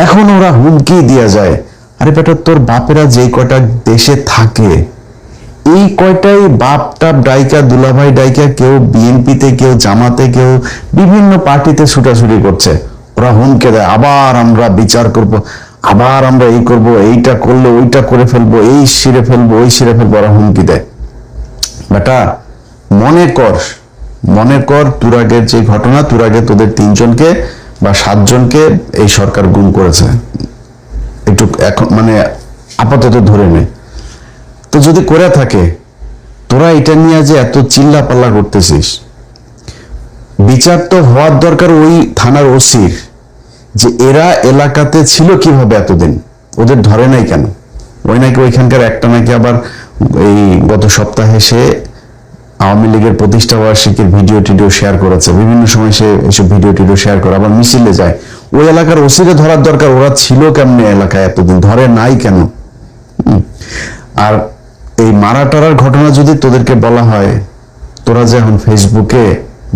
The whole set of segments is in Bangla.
এখন ওরা হুমকি দিয়া যায়, আরে বেটা তোর বাপেরা যে কয়টা দেশে থাকে এই কয়টাই বাপ টাপ ডাইকা দুলাভাই ডাইকা কেউ বিএনপিতে কেউ জামাতে কেউ বিভিন্ন পার্টিতে ছুটাছুটি করছে। ওরা হুমকে দেয় আবার আমরা বিচার করব, আবার আমরা এই করব, এইটা করলে ওইটা করে ফেলবো, এই সিরে ফেলবো ওই সিরে ফেলবো, ওরা হুমকি দেয়। বেটা মনে কর তুরাগের যে ঘটনা, তুরাগে তোদের 3 জনকে বা 7 জনকে এই সরকার গুম করেছে, একটু এখন মানে আপাতত ধরে নে। তো যদি করে থাকে, তোরা এটা নিয়ে যে এত চিল্লা পাল্লা করতেছিস, বিচার তো হওয়ার দরকার ওই থানার ওসির, যে এরা এলাকাতে ছিল কিভাবে এতদিন, ওদের ধরে নাই কেন? ওই নাকি ওইখানকার একটা নাকি আবার এই গত সপ্তাহে সে আওয়ামী লীগের প্রতিষ্ঠা বার্ষিকীর ভিডিও টিডিও শেয়ার করেছে, বিভিন্ন সময় সে এইসব ভিডিও টিডিও শেয়ার করে, আবার মিছিলে যায়। ওই এলাকার ওসিরে ধরার দরকার, ওরা ছিল কেমনে এলাকায় এতদিন, ধরে নাই কেন? আর এই মারা টারার ঘটনা যদি তোদেরকে বলা হয়, তোরা যে এখন ফেসবুকে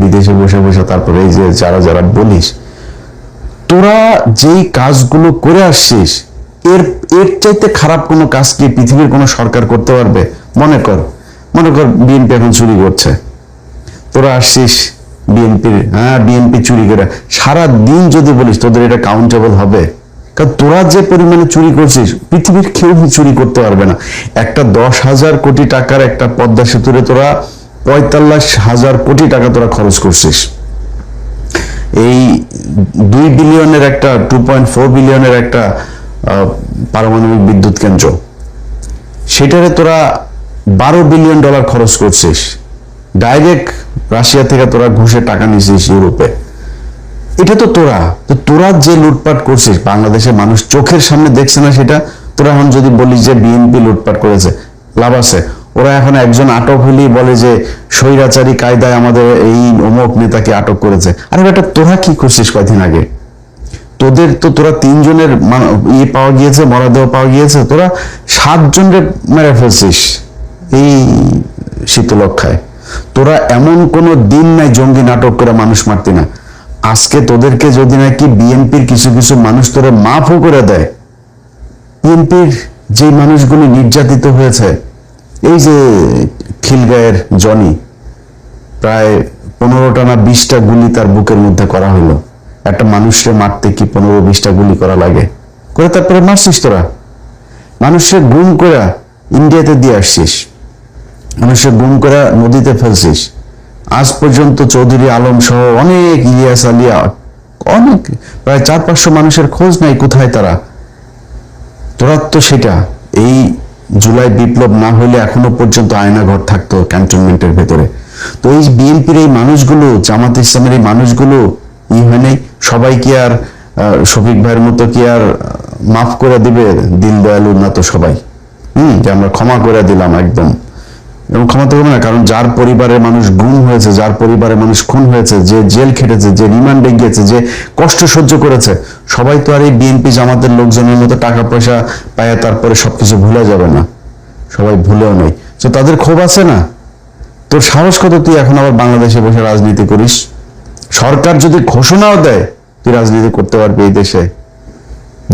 বিদেশে বসে বসে তারপরে এই যে যারা যারা বলিস, তোরা যেই কাজগুলো করে আসছিস এর এর চাইতে খারাপ কোনো কাজ কি পৃথিবীর কোনো সরকার করতে পারবে? মনে কর বিএনপি এখন চুরি করছে, তোরা আসছিস বিএনপি চুরি করে সারা দিন যদি বলিস, তোদের এটা কাউন্টেবল হবে? কারণ তোরা যে পরিমাণে চুরি করছিস পৃথিবীর কেউ চুরি করতে পারবে না। একটা 10,000 কোটি টাকার একটা পদ্মা সেতুরে তোরা 45,000 কোটি টাকা তোরা খরচ করছিস। এই 2 বিলিয়নের একটা 2.4 বিলিয়নের একটা পারমাণবিক বিদ্যুৎ কেন্দ্র, সেটারে তোরা $12 বিলিয়ন খরচ করছিস। ডাইরেক্ট রাশিয়া থেকে তোরা ঘুষে টাকা নিছিস ইউরোপে। এটা তো তোরা যে লুটপাট করছিস বাংলাদেশের মানুষ চোখের সামনে দেখছে না সেটা? তোরা এখন যদি বলিস যে বিএনপি লুটপাট করেছে, লাভ আছে? ওরা এখন একজন আটক হলেই বলে যে স্বৈরাচারী কায়দায় আমাদের এই অমুক নেতাকে আটক করেছে। আরে বেটা তোরা কি করছিস কয়দিন আগে? তোরা 3 জনের পাওয়া গিয়েছে, মরদেহ পাওয়া গিয়েছে, তোরা 7 জনের মেরে ফেলছিস এই শীতলক্ষায়। তোরা এমন কোনো দিন নাই জঙ্গি নাটক করে মানুষ মারতি না। আজকে তোদেরকে যদি নাকি বিএনপির কিছু কিছু মানুষ তোরা মাফও করে দেয়, বিএনপির যে মানুষগুলি নির্যাতিত হয়েছে, এই যে খিলগাঁয়ের জনি, প্রায় 15টা না 20টা গুলি তার বুকের মধ্যে করা হলো। একটা মানুষকে মারতে কি 15-20টা গুলি করা লাগে? করে তারপরে মারছিস তোরা। মানুষের গুম করে ইন্ডিয়াতে দিয়ে আসছিস, মানুষের গুম করে নদীতে ফেলছিস। আজ পর্যন্ত চৌধুরী আলম সহ অনেক ইলিয়াস আলিয়া অনেক প্রায় 400-500 মানুষের খোঁজ নাই, কোথায় তারা? তোরা তো সেটা এই জুলাই বিপ্লব না হলে এখনো পর্যন্ত আয়নাঘর থাকতো ক্যান্টনমেন্টের ভেতরে। তো এই বিএনপির এই মানুষগুলো, জামাত ইসলামের এই মানুষগুলো হয় নাই? সবাই কি আর শফিক ভাইয়ের মতো কি আর মাফ করে দিবে? দিল দয়ালু না তো সবাই, যে আমরা ক্ষমা করে দিলাম একদম। এবং ক্ষমা তো হবে না, কারণ যার পরিবারের মানুষ গুম হয়েছে, যার পরিবারের মানুষ খুন হয়েছে, যে জেল খেটেছে, যে রিমান্ডে গিয়েছে, যে কষ্ট সহ্য করেছে, সবাই তো আর এই বিএনপি জামাতের লোকজনের মতো টাকা পয়সা পায় তারপরে সবকিছু ভুলে যাবে না। সবাই ভুলেও নেই, তো তাদের ক্ষোভ আছে না? তোর সাহস কত তুই এখন আবার বাংলাদেশে বসে রাজনীতি করিস? সরকার যদি ঘোষণাও দেয় তুই রাজনীতি করতে পারবি এই দেশে?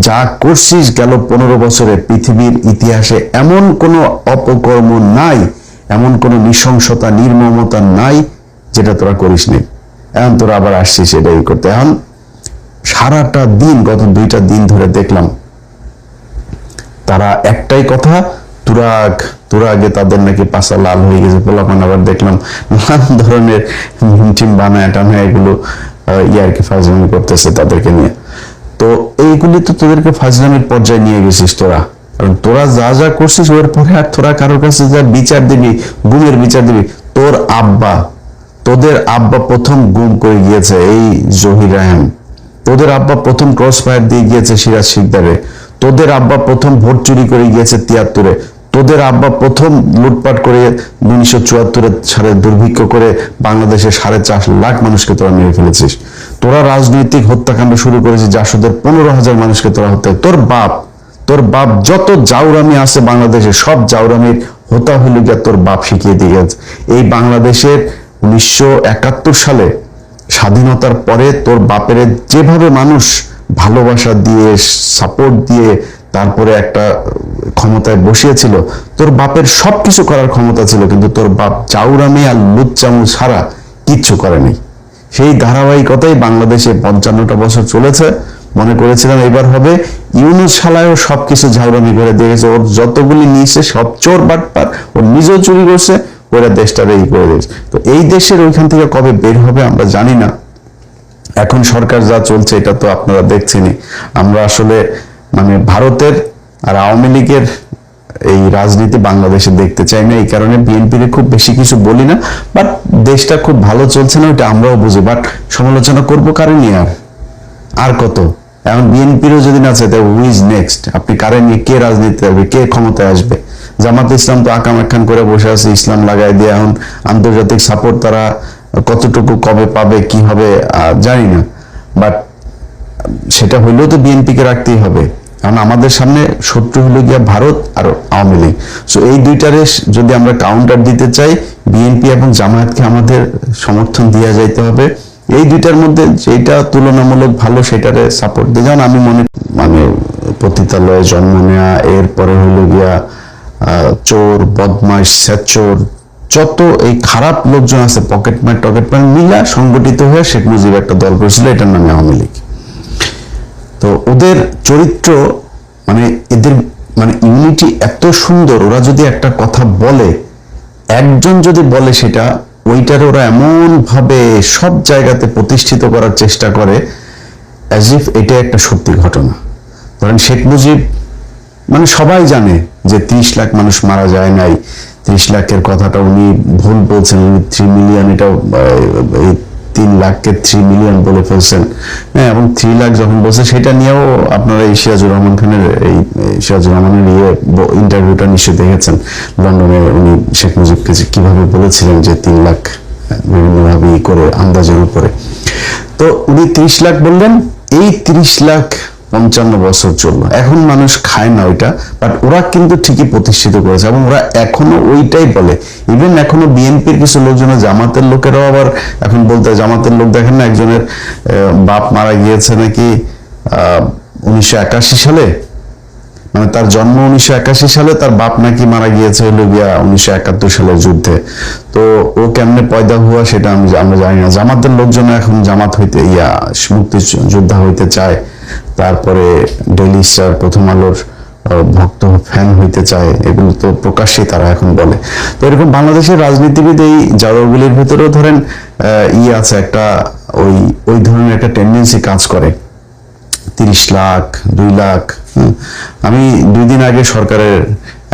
যা করছিস গেল 15 বছরে পৃথিবীর ইতিহাসে এমন কোনো অপকর্ম নাই, এমন কোনো নৃশংসতা নির্মমতা নাই যেটা তোরা করিস নি। এখন তোরা আবার আসছিস এটাই করতে। এখন সারাটা দিন, গত 2টা দিন ধরে দেখলাম তারা একটাই কথা, তোরা আগে তাদের নাকি পাশা লাল হয়ে গেছে, পোলাপান আবার দেখলাম নানান ধরনের হিমটিম বানায় টানায় এগুলো ইয়ারকি ফাজলামি করতেছে তাদেরকে নিয়ে। তো এইগুলি তো তোদেরকে ফাজলামির পর্যায়ে নিয়ে গেছিস তোরা, কারণ তোরা যা যা করছিস ওর পরে আর তোরা কারোর কাছে যা বিচার দিবি, গুমের বিচার দিবি। তোদের আব্বা প্রথম গুম করে গিয়েছে এই জহির রায়হান, তোদের আব্বা প্রথম ক্রস ফায়ার দিয়ে গিয়েছে সিরাজ শিকদারে, তোদের আব্বা প্রথম ভোট চুরি করে গিয়েছে 73-এ, তোদের আব্বা প্রথম লুটপাট করে 1974 সালে দুর্ভিক্ষ করে বাংলাদেশে 4.5 লাখ মানুষকে তোরা মেরে ফেলেছিস। তোরা রাজনৈতিক হত্যাকাণ্ড শুরু করেছিস, জাসদের 15,000 মানুষকে তোরা হত্যা। তোর বাপ যত জাউরামি আছে বাংলাদেশে সব জাউরামির হত্যা হইল গিয়া তোর বাপ শিখিয়ে দিয়ে গেছে। এই বাংলাদেশের 1971 সালে স্বাধীনতার পরে তোর বাপের যেভাবে মানুষ ভালোবাসা দিয়ে সাপোর্ট দিয়ে তারপরে একটা ক্ষমতায় বসিয়েছিল, তোর বাপের সবকিছু করার ক্ষমতা ছিল, কিন্তু তোর বাপ চাউরামি আর লুচ্চামু ছাড়া কিচ্ছু করেনি। সেই ধারাবাহিকতাই বাংলাদেশে 55টা বছর চলেছে। মনে করেছিলাম এবার হবে, ইউনূস শালায়ও সবকিছু ঝাউরামি করে দিয়েছে, ওর যতগুলি নিয়েছে সব চোর বাটপার, ওর নিজেও চুরি করছে, ওরা দেশটারে ই করে দিয়েছে। তো এই দেশের ওইখান থেকে কবে বের হবে আমরা জানি না। এখন সরকার যা চলছে এটা তো আপনারা দেখছেনই। আমরা আসলে মানে ভারতের আর আওয়ামী লীগের এই রাজনীতি বাংলাদেশে দেখতে চাই না, এই কারণে বিএনপির খুব বেশি কিছু বলি না। বাট দেশটা খুব ভালো চলছে না ওইটা আমরাও বুঝি, বাট সমালোচনা করবো কারে নিয়ে? আর কত? এখন বিএনপিরও যদি না চাই তাহলে হুইজ নেক্সট? আপনি কারে নিয়ে কে রাজনীতি হবে, কে ক্ষমতায় আসবে? জামাত ইসলাম তো আকাম একখান করে বসে আছে, ইসলাম লাগাই দিয়ে। এখন আন্তর্জাতিক সাপোর্ট তারা কতটুকু কবে পাবে কি হবে জানি না, বাট সেটা হইলেও তো বিএনপিকে রাখতেই হবে, কারণ আমাদের সামনে শত্রু হলো গিয়া ভারত আর আওয়ামী লীগ। সো এই দুইটারে যদি আমরা কাউন্টার দিতে চাই, বিএনপি এবং জামায়াতকে আমাদের সমর্থন দেওয়া যাইতে হবে। এই দুইটার মধ্যে যেটা তুলনামূলক ভালো সেটারে সাপোর্ট দিয়ে, যেমন আমি মানে পতিতালয়ে জন্ম নেওয়া, এরপরে হইলো গিয়া চোর বদমাইশ সেচোর যত এই খারাপ লোকজন আছে, পকেটম্যান টকেটম্যান মিলা সংগঠিত হয়ে শেখ মুজিব একটা দল করেছিল, এটার নামে আওয়ামী লীগ। তো ওদের চরিত্র মানে এদের মানে ইউনিটি এত সুন্দর, ওরা যদি একটা কথা বলে, একজন যদি বলে সেটা ওইটারে ওরা এমন ভাবে সব জায়গাতে প্রতিষ্ঠিত করার চেষ্টা করে অ্যাজ ইফ এটা একটা সত্যি ঘটনা। ধরেন শেখ মুজিব মানে সবাই জানে যে 30 লাখ মানুষ মারা যায় নাই, 30 লাখের কথাটা উনি ভুল বলছেন, উনি 3 মিলিয়ন, এটা 3 লাখকে 3 মিলিয়ন বলে ফেলছেন। হ্যাঁ, এবং 3 লাখ যখন বলছে সেটা নিয়েও আপনারা এই সিরাজুর রহমান খানের সিরাজুর রহমানের ইন্টারভিউটা নিশ্চয়ই দেখেছেন লন্ডনে, উনি শেখ মুজিবকে কিভাবে বলেছিলেন যে 3 লাখ বিভিন্নভাবে করে আন্দাজের উপরে। তো উনি 30 লাখ বললেন, এই 30 লাখ 55 বছর চললো, এখন মানুষ খায় না ওইটা, বাট ওরা কিন্তু ঠিকই প্রতিষ্ঠিত করেছে এবং ওরা এখনো ওইটাই বলে। ইভেন এখনো বিএনপির কিছু লোকজন, জামাতের লোকেরাও আবার এখন বলতে, জামাতের লোক দেখেন না একজনের বাপ মারা গিয়েছে নাকি 1981 সালে, মানে তার জন্ম 1981 সালে, তার বাপ নাকি মারা গিয়েছে হলো গিয়া 1971 সালের যুদ্ধে। তো ও কেমনে পয়দা হওয়া সেটা আমরা জানি না। জামাতের লোকজন এখন জামাত হইতে মুক্তি যোদ্ধা হইতে চায়, তারপরে ডেইলি স্টার প্রথম আলোর ভক্ত ফ্যান হইতে চায়, এগুলো তো প্রকাশ্যে তারা এখন বলে। তো এরকম বাংলাদেশের রাজনীতিবিদ এই জায়গাগুলির ভিতরেও ধরেন আছে একটা ওই ধরনের একটা টেন্ডেন্সি কাজ করে। 30 লাখ 2 লাখ। আমি 2 দিন আগে সরকারের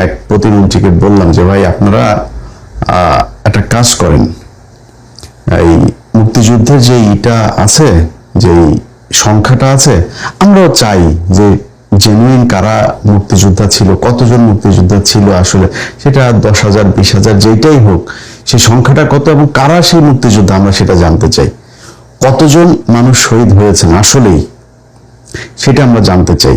এক প্রতিমন্ত্রীকে বললাম যে ভাই আপনারা একটা কাজ করেন, এই মুক্তিযুদ্ধের যে আছে, যে সংখ্যাটা আছে, আমরাও চাই যে জেনুইন কারা মুক্তিযোদ্ধা ছিল, কতজন মুক্তিযোদ্ধা ছিল আসলে, সেটা 10,000 20,000 যেটাই হোক, সেই সংখ্যাটা কত এবং কারা সেই মুক্তিযোদ্ধা আমরা সেটা জানতে চাই। কতজন মানুষ শহীদ হয়েছেন আসলেই সেটা আমরা জানতে চাই।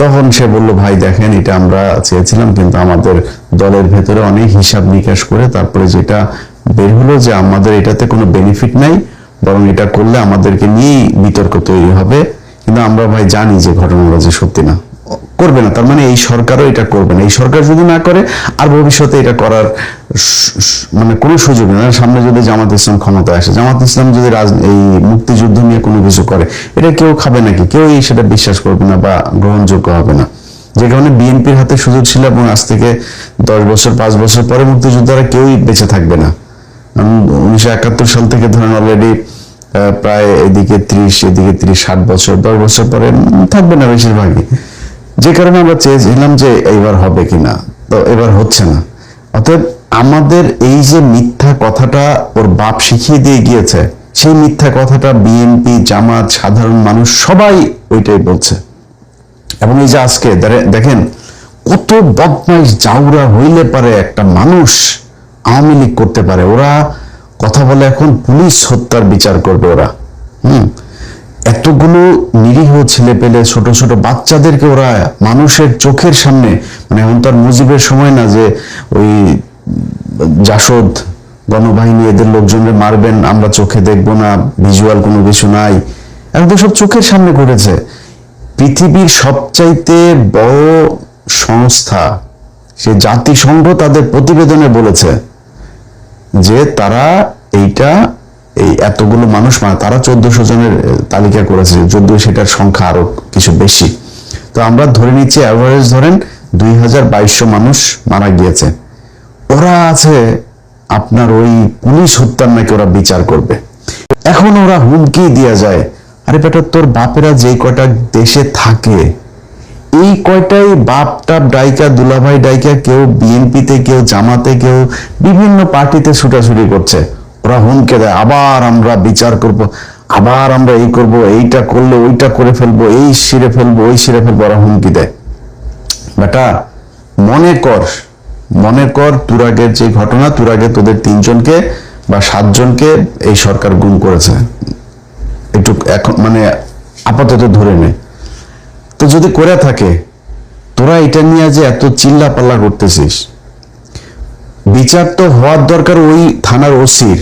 তখন সে বলল ভাই দেখেন এটা আমরা চেয়েছিলাম, কিন্তু আমাদের দলের ভেতরে অনেক হিসাব নিকাশ করে তারপরে যেটা বের হলো যে আমাদের এটাতে কোনো বেনিফিট নাই, বরং এটা করলে আমাদেরকে নিয়েই বিতর্ক তৈরি হবে। কিন্তু আমরা ভাই জানি যে ঘটনাটা যে সত্যি না, করবে না, তার মানে এই সরকারও এটা করবে না। এই সরকার যদি না করে আর ভবিষ্যতে এটা করার মানে কোনো সুযোগ নেই। সামনে যদি জামাত ইসলাম ক্ষমতায় আসে, জামাত ইসলাম যদি এই মুক্তিযুদ্ধ নিয়ে কোনো কিছু করে, এটা কেউ খাবে নাকি? কেউই সেটা বিশ্বাস করবে না বা গ্রহণযোগ্য হবে না। যে কারণে বিএনপির হাতে সুযোগ ছিল এবং আজ থেকে 10 বছর 5 বছর পরে মুক্তিযোদ্ধারা কেউই বেঁচে থাকবে না। 1971 সাল থেকে ধরেন অলরেডি প্রায় এদিকে 30 এদিকে 30 60 বছর, 10 বছর পরে থাকবে না বেশিরভাগই। যে কারণে আমরা চেয়েছিলাম যে এইবার হবে কিনা, তো এবার হচ্ছে না। অতএব আমাদের এই যে মিথ্যা কথাটা ওর বাপ শিখিয়ে দিয়ে গিয়েছে, সেই মিথ্যা কথাটা বিএনপি জামাত সাধারণ মানুষ সবাই ওইটাই বলছে। এবং এই যে আজকে দেখেন কত বদমাইশ জাউরা হইলে পারে একটা মানুষ আওয়ামী লীগ করতে পারে। ওরা কথা বলে এখন পুলিশ হত্যার বিচার করবে ওরা। এতগুলো নিরীহ ছেলে পেলে ছোট ছোট বাচ্চাদেরকে ওরা মানুষের চোখের সামনে, মানে এখন তার মুজিবের সময় না যে ওই জাসদ গণবাহিনী এদের লোকজনকে মারবেন আমরা চোখে দেখবো না, ভিজুয়াল কোনো কিছু নাই, এখন তো সব চোখের সামনে ঘটেছে। পৃথিবীর সবচাইতে বড় সংস্থা সে জাতিসংঘ তাদের প্রতিবেদনে বলেছে যে তারা এই এতগুলো মানুষ তারা 1400 জনের তালিকা করেছে, যদিও সেটার সংখ্যা আরো কিছু বেশি। তো আমরা ধরে নিচ্ছি অ্যাভারেজ ধরেন 2200 মানুষ মারা গিয়েছে। ওরা আছে আপনার ওই পুলিশ হত্যার নাকি ওরা বিচার করবে। এখন ওরা হুমকি দিয়ে যায়, আরে বেটা তোর বাপেরা যেই কয়টা দেশে থাকে এই কয়টাই বাপ টাপ ডাইকা দুলাভাই ডাইকা কেউ বিএনপিতে, কেউ জামাতে, কেউ বিভিন্ন পার্টিতে ছুটাছুটি করছে। ওরা হুমকে দেয় আবার আমরা বিচার করব, আবার আমরা এই করব, এইটা করলে ওইটা করে ফেলবো, এই শিরে ফেলবো, ওই শিরে ফেলবো, ওরা হুমকি দেয়। বেটা মনে কর তুরাগের যে ঘটনা, তুরাগে তোদের 3 জনকে বা 7 জনকে এই সরকার গুম করেছে। একটু এখন মানে আপাতত ধরে নে। তো যদি করে থাকে, তোরা এটা নিয়ে যে এত চিল্লা পাল্লা করতেছিস, বিচার তো হওয়ার দরকার ওই থানার ওসির,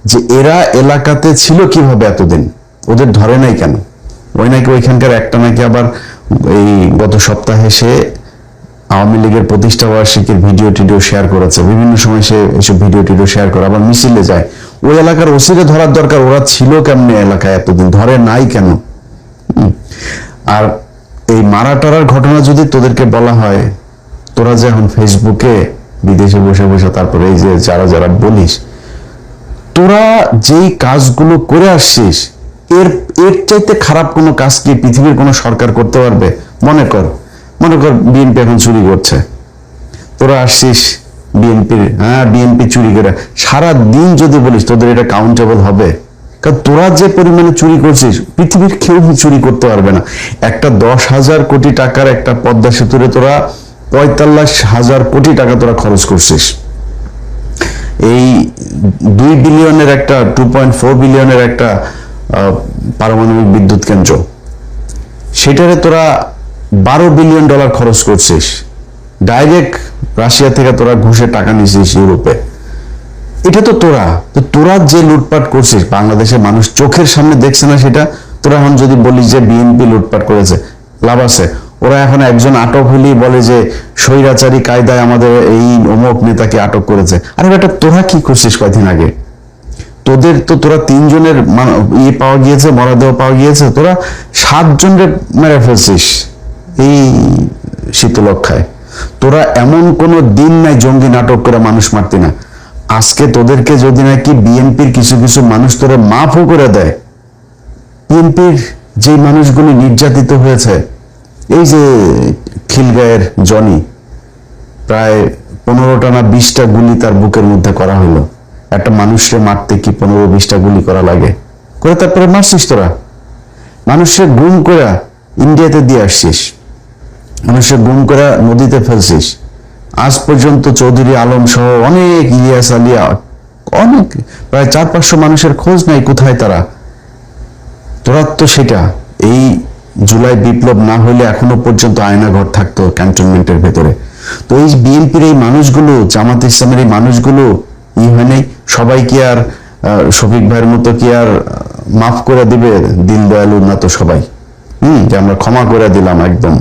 যে এরা এলাকাতে ছিল কিভাবে এতদিন, ওদের ধরে নাই কেন? ওই নাকি ওইখানকার একটা নাকি আবার এই গত সপ্তাহে সে আওয়ামী লীগের প্রতিষ্ঠা বার্ষিকীর ভিডিও টিডিও শেয়ার করেছে, বিভিন্ন সময় সে এসব ভিডিও টিডিও শেয়ার করে, আবার মিছিলে যায়। ওই এলাকার ওসিরে ধরার দরকার, ওরা ছিল কেমনে এলাকায় এতদিন, ধরে নাই কেন? আর এই মারা টারার ঘটনা যদি তোদেরকে বলা হয়, তোরা যে এখন ফেসবুকে বিদেশে বসে বসে তারপরে এই যে যারা যারা বলিস, তোরা যেই কাজগুলো করে আসছিস এর চাইতে খারাপ কোনো কাজ কি পৃথিবীর কোনো সরকার করতে পারবে? মনে কর বিএনপি এখন চুরি করছে, তোরা আসছিস বিএনপি চুরি করে সারা দিন যদি বলিস, তোদের এটা কাউন্টেবল হবে? কারণ তোরা যে পরিমাণে চুরি করছিস পৃথিবীর কেউ চুরি করতে পারবে না। একটা 10,000 কোটি টাকার একটা পদ্মা সেতুরে তোরা 45,000 কোটি টাকা তোরা খরচ করছিস। এই 2 বিলিয়নের একটা 2.4 বিলিয়নের একটা পারমাণবিক বিদ্যুৎ কেন্দ্র, সেটারে তোরা $12 বিলিয়ন খরচ করছিস। ডাইরেক্ট রাশিয়া থেকে তোরা ঘুষে টাকা নিছিস ইউরোপে। এটা তো তোরা যে লুটপাট করছিস বাংলাদেশের মানুষ চোখের সামনে দেখছে না সেটা? তোরা এখন যদি বলিস যে বিএনপি লুটপাট করেছে, লাভ আছে? ওরা এখন একজন আটক হলেই বলে যে স্বৈরাচারী কায়দায় আমাদের এই অমুক নেতাকে আটক করেছে। আরে বেটা তোরা কি করছিস কয়দিন আগে? তোরা 3 জনের পাওয়া গিয়েছে, মরদেহ পাওয়া গিয়েছে, তোরা 7 জনের মেরে ফেলছিস এই শীতলক্ষায়। তোরা এমন কোনো দিন নাই জঙ্গি নাটক করে মানুষ মারতি না। আজকে তোদেরকে যদি নাকি বিএনপির কিছু কিছু মানুষ তোরা মাফও করে দেয়, বিএনপির যে মানুষগুলি নির্যাতিত হয়েছে, এই যে খিলগাঁয়ের জনি, প্রায় 15টা না 20টা গুলি তার বুকের মধ্যে করা হলো। একটা মানুষকে মারতে কি 15-20টা গুলি করা লাগে? করে তারপরে মারছিস তোরা। মানুষের গুম করে ইন্ডিয়াতে দিয়ে আসছিস, মানুষের গুম করে নদীতে ফেলছিস। আজ পর্যন্ত চৌধুরী আলম সহ অনেক ইলিয়াস আলিয়া অনেক প্রায় 400-500 মানুষের খোঁজ নাই, কোথায় তারা? তোরা তো সেটা এই জুলাই বিপ্লব না হইলে এখনো পর্যন্ত আয়নাঘর থাকতো ক্যান্টনমেন্টের ভেতরে। তো এই বিএনপির এই মানুষগুলো, জামাত ইসলামের এই মানুষগুলো হয় নাই? সবাই কি আর শফিক ভাইয়ের মতো কি আর মাফ করে দিবে? দিল দয়ালু না তো সবাই, যে আমরা ক্ষমা করে দিলাম একদম,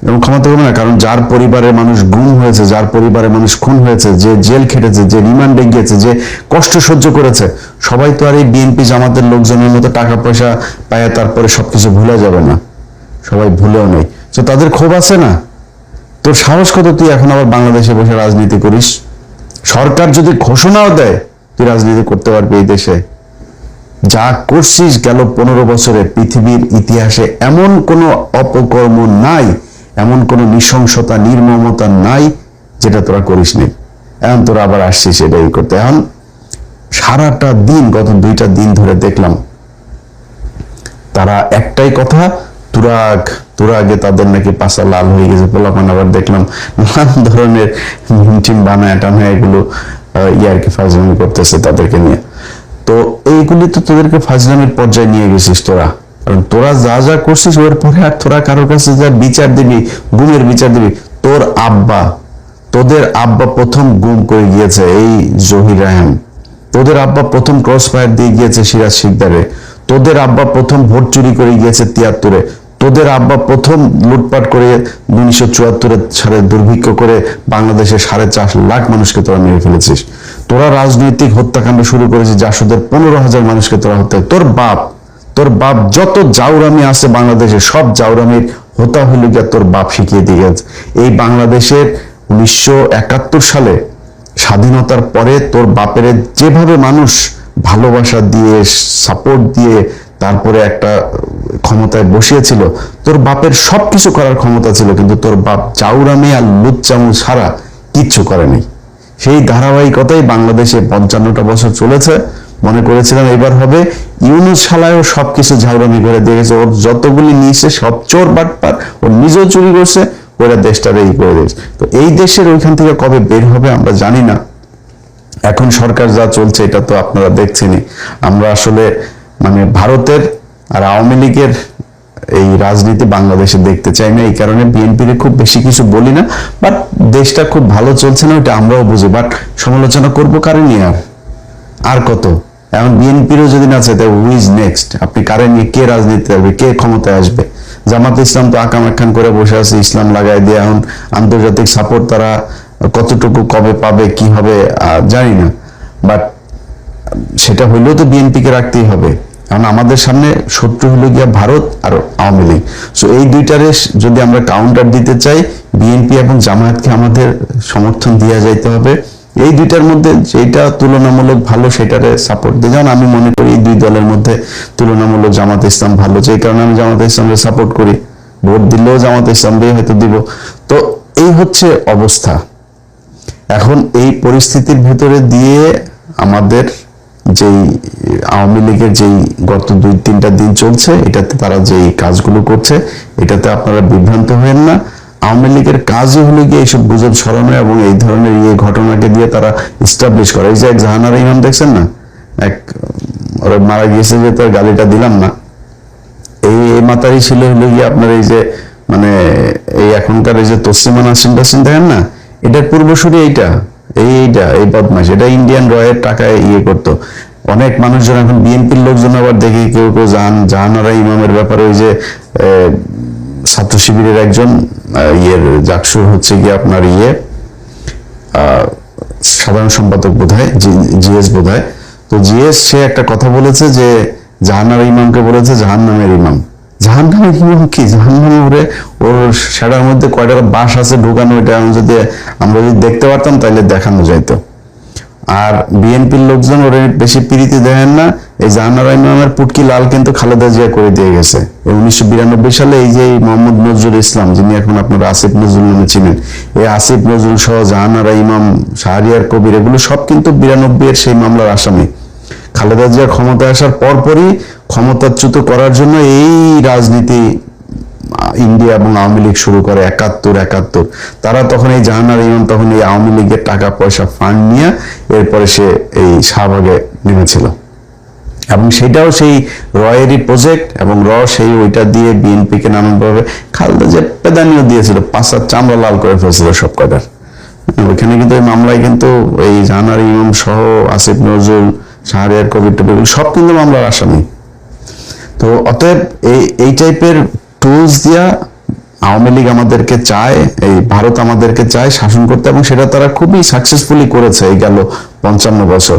এবং ক্ষমা তো হবে না। কারণ যার পরিবারের মানুষ গুম হয়েছে, যার পরিবারের মানুষ খুন হয়েছে, যে জেল খেটেছে, যে রিমান্ডে গিয়েছে, যে কষ্ট সহ্য করেছে, সবাই তো আর এই বিএনপি জামাতের লোকজনের মতো টাকা পয়সা পায় তারপরে সবকিছু ভুলে যাবে না। সবাই ভুলেও নেই, তো তাদের ক্ষোভ আছে না? তোর সাহস কত তুই এখন আবার বাংলাদেশে বসে রাজনীতি করিস? সরকার যদি ঘোষণাও দেয় তুই রাজনীতি করতে পারবি এই দেশে? যা করছিস গেল 15 বছরে পৃথিবীর ইতিহাসে এমন কোনো অপকর্ম নাই, এমন কোনো নৃশংসতা নির্মমতা নাই যেটা তোরা করিস নি। এখন তোরা আবার আসছিস এটাই করতে। এখন সারাটা দিন, গত 2টা দিন ধরে দেখলাম তারা একটাই কথা, তুরাগে তাদের নাকি পাশা লাল হয়ে গেছে পোলাপান। আবার দেখলাম নানান ধরনের মিমটিম বানায় টানায় এগুলো ইয়ারকে ফাজলামি করতেছে তাদেরকে নিয়ে। তো এইগুলি তো তোদেরকে ফাজলামির পর্যায়ে নিয়ে গেছিস তোরা। কারণ তোরা যা যা করছিস ওর পরে আর তোরা কারোর কাছে যা বিচার দিবি, গুমের বিচার দিবি। তোদের আব্বা প্রথম গুম করে গিয়েছে এই জহির রায়হান, তোদের আব্বা প্রথম ক্রস ফায়ার দিয়ে গিয়েছে সিরাজ শিকদারে, তোদের আব্বা প্রথম ভোট চুরি করে গিয়েছে 73-এ, তোদের আব্বা প্রথম লুটপাট করে 1974 সালে দুর্ভিক্ষ করে বাংলাদেশে 4.5 লাখ মানুষকে তোরা মেরে ফেলেছিস। তোরা রাজনৈতিক হত্যাকাণ্ড শুরু করেছিস, জাসদের 15,000 মানুষকে তোরা হত্যা। তোর বাপ যত জাউরামি আছে বাংলাদেশে, সব জাউরামির হোতা হইল গিয়া তোর বাপ শিখিয়ে দিয়ে গেছে। এই বাংলাদেশের 1971 সালে স্বাধীনতার পরে তোর বাপের যেভাবে মানুষ ভালোবাসা দিয়ে, সাপোর্ট দিয়ে তারপরে একটা ক্ষমতায় বসিয়েছিল, তোর বাপের সবকিছু করার ক্ষমতা ছিল, কিন্তু তোর বাপ জাউরামি আর লুচ্চামু ছাড়া কিচ্ছু করেনি। সেই ধারাবাহিকতাই বাংলাদেশে 55টা বছর চলেছে। মনে করেছিলাম এবার হবে, ইউনূস শালায়ও সবকিছু ঝাউরামি করে দিয়ে গেছে। ওর যতগুলি নিয়েছে সব চোর বাটপার, ও নিজেও চুরি করছে, ওরা দেশটারে ই করে দিয়েছে। তো এই দেশের ওইখান থেকে কবে বের হবে আমরা জানি না। এখন সরকার যা চলছে এটা তো আপনারা দেখছেনই। আমরা আসলে মানে ভারতের আর আওয়ামী লীগের এই রাজনীতি বাংলাদেশে দেখতে চাই না। এই কারণে বিএনপির খুব বেশি কিছু বলি না, বাট দেশটা খুব ভালো চলছে না ওইটা আমরাও বুঝি, বাট সমালোচনা করবো কারে নিয়ে? আর কত? এখন বিএনপিরও যদি না চাই, হু ইজ নেক্সট? আপনি কারে নিয়ে, কে রাজনীতি আসবে, কে ক্ষমতায় আসবে? জামাত ইসলাম তো আকাম একখান করে বসে আছে, ইসলাম লাগাই দিয়ে। এখন আন্তর্জাতিক সাপোর্ট তারা কতটুকু কবে পাবে, কি হবে জানি না, বাট সেটা হইলেও তো বিএনপিকে রাখতেই হবে। কারণ আমাদের সামনে শত্রু হলো গিয়া ভারত আর আওয়ামী লীগ। সো এই দুইটারে যদি আমরা কাউন্টার দিতে চাই, বিএনপি এবং জামায়াতকে আমাদের সমর্থন দিয়ে যাইতে হবে। এই দুইটার মধ্যে যেটা তুলনামূলক ভালো সেটারে সাপোর্ট দিয়ে। যেমন আমি মনে করি এই দুই দলের মধ্যে তুলনামূলক জামাত ইসলাম ভালো, যে কারণে আমি জামাত ইসলামকে সাপোর্ট করি। ভোট দিলেও জামাত ইসলামকে হয়তো দিব। তো এই হচ্ছে অবস্থা। এখন এই পরিস্থিতির ভিতরে দিয়ে আমাদের যেই আওয়ামী লীগের যেই গত 2-3টা দিন চলছে, এটাতে তারা যেই কাজগুলো করছে, এটাতে আপনারা বিভ্রান্ত হবেন না। আওয়ামী লীগের কাজই হলো গিয়ে এইসব গুজব ছড়ানো এবং এই ধরনের ঘটনাকে দিয়ে তারা ইস্টাবলিশ করে। এই যে এক জাহানারা ইমাম দেখছেন না, এক ওরা মারা গিয়েছে যে তার গালিটা দিলাম না, এই মাতারি ছিল হলো গিয়ে আপনার এই যে মানে এই এখনকার এই যে তসলিমা নাসরিন দেখেন না, এটার পূর্বসূরি এই বদমাশ, এটা ইন্ডিয়ান রয়ের টাকায় করতো। অনেক মানুষজন এখন বিএনপির লোকজন আবার দেখি কেউ জাহানারা ইমামের ব্যাপারে ওই যে ছাত্র শিবিরের একজন জাকসুর হচ্ছে গিয়ে আপনার সাধারণ সম্পাদক বোধহয়, জিএস বোধহয়, তো জিএস সে একটা কথা বলেছে যে জাহানারা ইমামকে বলেছে জাহান্নামের ইমাম। জাহান্নামের ইমাম কি? জাহান্নামে ওর সেটার মধ্যে কয়টা বাস আছে ঢুকানো, এটা আমরা যদি দেখতে পারতাম তাহলে দেখানো যাইতো। আর বিএনপির লোকজন ওর বেশি প্রীতি দেন না। এই জাহানারা ইমামের পুটকি লাল কিন্তু খালেদা জিয়া করে দিয়ে গেছে 1992 সালে। এই যে মোহাম্মদ নজরুল ইসলাম, যিনি এখন আপনারা আসিফ নজরুল নামে চিনেন, এই আসিফ নজরুল সহ জাহানারা ইমাম, শাহরিয়ার কবির, এগুলো সব কিন্তু 92-এর সেই মামলার আসামি। খালেদা জিয়া ক্ষমতায় আসার পরপরই ক্ষমতাচ্যুত করার জন্য এই রাজনীতি ইন্ডিয়া এবং আওয়ামী লীগ শুরু করে 71। তারা তখন এই জাহানারা ইমাম তখন এই আওয়ামী লীগের টাকা পয়সা ফান্ড নিয়ে এরপরে সে এই শাহবাগে নেমেছিল, এবং সেটাও সেই রয়েরই প্রজেক্ট, এবং সেই ওইটা দিয়ে বিএনপিকে নানানভাবে খালেদা জিয়া পেদানিও দিয়েছিল, 5 চামড়া লাল করে ফেলছিল সব কটার। ওইখানে কিন্তু এই মামলায় কিন্তু এই জাহানারা ইমাম সহ আসিফ নজরুল, শাহরিয়ার কবির টবির সব কিন্তু মামলার আসামি। তো অতএব এই টাইপের টুলস দিয়া আওয়ামী লীগ আমাদেরকে চায়, এই ভারত আমাদেরকে চায় শাসন করতে, এবং সেটা তারা খুবই সাকসেসফুলি করেছে এই গেল 55 বছর।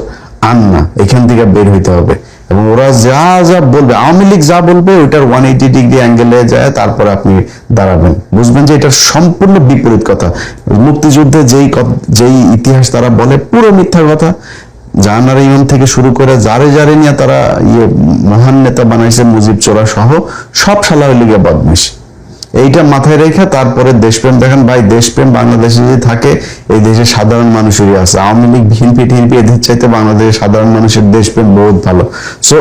আর না, এখান থেকে বের হইতে হবে, এবং ওরা যা যা বলবে, আওয়ামী লীগ যা বলবে ওইটার 180 ডিগ্রি অ্যাঙ্গেলে যায়, তারপরে আপনি দাঁড়াবেন, বুঝবেন যে এটা সম্পূর্ণ বিপরীত কথা। মুক্তিযুদ্ধে যেই ইতিহাস তারা বলে পুরো মিথ্যা কথা। জাহানারা ইমাম থেকে শুরু করে যারে নিয়ে তারা মহান নেতা বানাইছে, মুজিব চোরা সহ সব শালা হইল গিয়ে বদমাশ। এইটা মাথায় রেখে তারপরে দেশপ্রেম দেখেন। ভাই, দেশপ্রেম বাংলাদেশে যদি থাকে, এই দেশে সাধারণ মানুষেরই আছে। আওয়ামী লীগ, বিএনপি এদের চাইতে বাংলাদেশের সাধারণ মানুষের দেশপ্রেম বহুত ভালো। সো